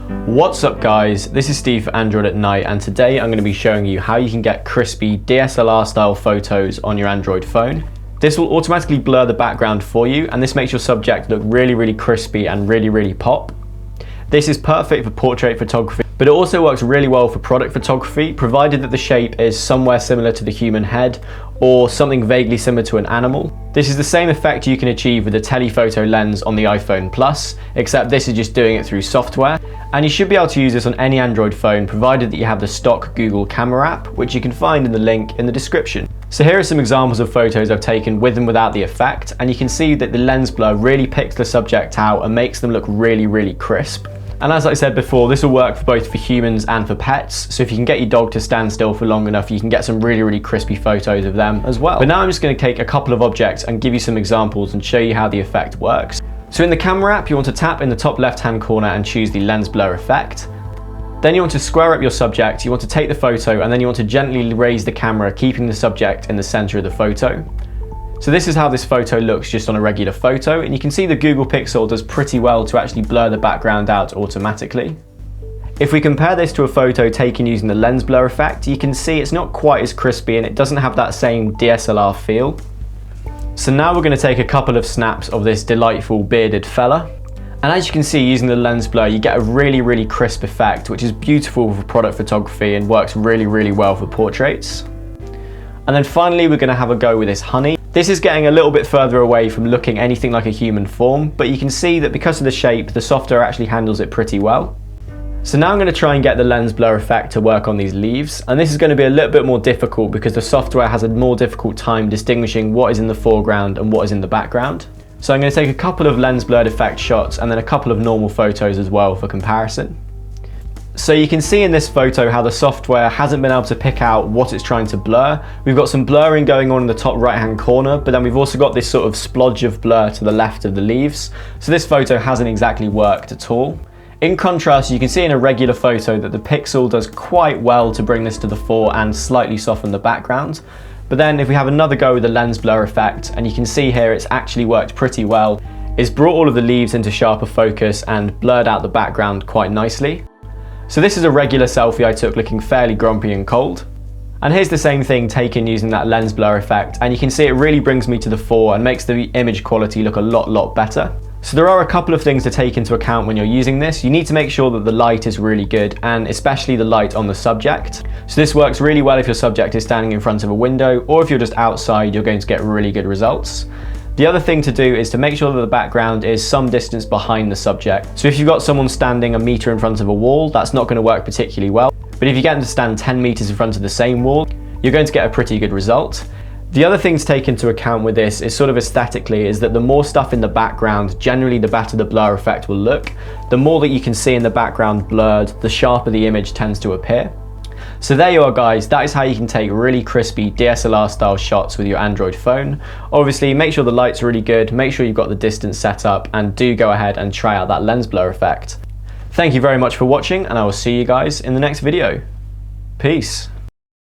What's up guys, this is Steve for Android at Night, and today I'm going to be showing you how you can get crispy DSLR style photos on your Android phone. This will automatically blur the background for you, and this makes your subject look really crispy and really pop. This is perfect for portrait photography, but it also works really well for product photography, provided that the shape is somewhere similar to the human head or something vaguely similar to an animal. This is the same effect you can achieve with the telephoto lens on the iPhone Plus, except this is just doing it through software. And you should be able to use this on any Android phone, provided that you have the stock Google Camera app, which you can find in the link in the description. So here are some examples of photos I've taken with and without the effect, and you can see that the lens blur really picks the subject out and makes them look really crisp. And as I said before, this will work for both for humans and for pets. So if you can get your dog to stand still for long enough, you can get some really crispy photos of them as well. But now I'm just going to take a couple of objects and give you some examples and show you how the effect works. So in the camera app, you want to tap in the top left-hand corner and choose the lens blur effect. Then you want to square up your subject, you want to take the photo, and then you want to gently raise the camera, keeping the subject in the center of the photo. So this is how this photo looks just on a regular photo, and you can see the Google Pixel does pretty well to actually blur the background out automatically. If we compare this to a photo taken using the lens blur effect, you can see it's not quite as crispy and it doesn't have that same DSLR feel. So now we're going to take a couple of snaps of this delightful bearded fella. And as you can see, using the lens blur, you get a really crisp effect, which is beautiful for product photography and works really well for portraits. And then finally, we're going to have a go with this honey. This is getting a little bit further away from looking anything like a human form, but you can see that because of the shape, the software actually handles it pretty well. So now I'm going to try and get the lens blur effect to work on these leaves, and this is going to be a little bit more difficult because the software has a more difficult time distinguishing what is in the foreground and what is in the background. So I'm going to take a couple of lens blurred effect shots and then a couple of normal photos as well for comparison. So you can see in this photo how the software hasn't been able to pick out what it's trying to blur. We've got some blurring going on in the top right hand corner, but then we've also got this sort of splodge of blur to the left of the leaves. So this photo hasn't exactly worked at all. In contrast, you can see in a regular photo that the Pixel does quite well to bring this to the fore and slightly soften the background. But then if we have another go with the lens blur effect, and you can see here it's actually worked pretty well. It's brought all of the leaves into sharper focus and blurred out the background quite nicely. So this is a regular selfie I took looking fairly grumpy and cold. And here's the same thing taken using that lens blur effect, and you can see it really brings me to the fore and makes the image quality look a lot better. So there are a couple of things to take into account when you're using this. You need to make sure that the light is really good, and especially the light on the subject. So this works really well if your subject is standing in front of a window, or if you're just outside, you're going to get really good results. The other thing to do is to make sure that the background is some distance behind the subject. So if you've got someone standing a meter in front of a wall, that's not going to work particularly well. But if you get them to stand 10 meters in front of the same wall, you're going to get a pretty good result. The other thing to take into account with this is sort of aesthetically is that the more stuff in the background, generally the better the blur effect will look. The more that you can see in the background blurred, the sharper the image tends to appear. So there you are guys, that is how you can take really crispy DSLR style shots with your Android phone. Obviously make sure the light's really good, make sure you've got the distance set up, and do go ahead and try out that lens blur effect. Thank you very much for watching, and I will see you guys in the next video. Peace.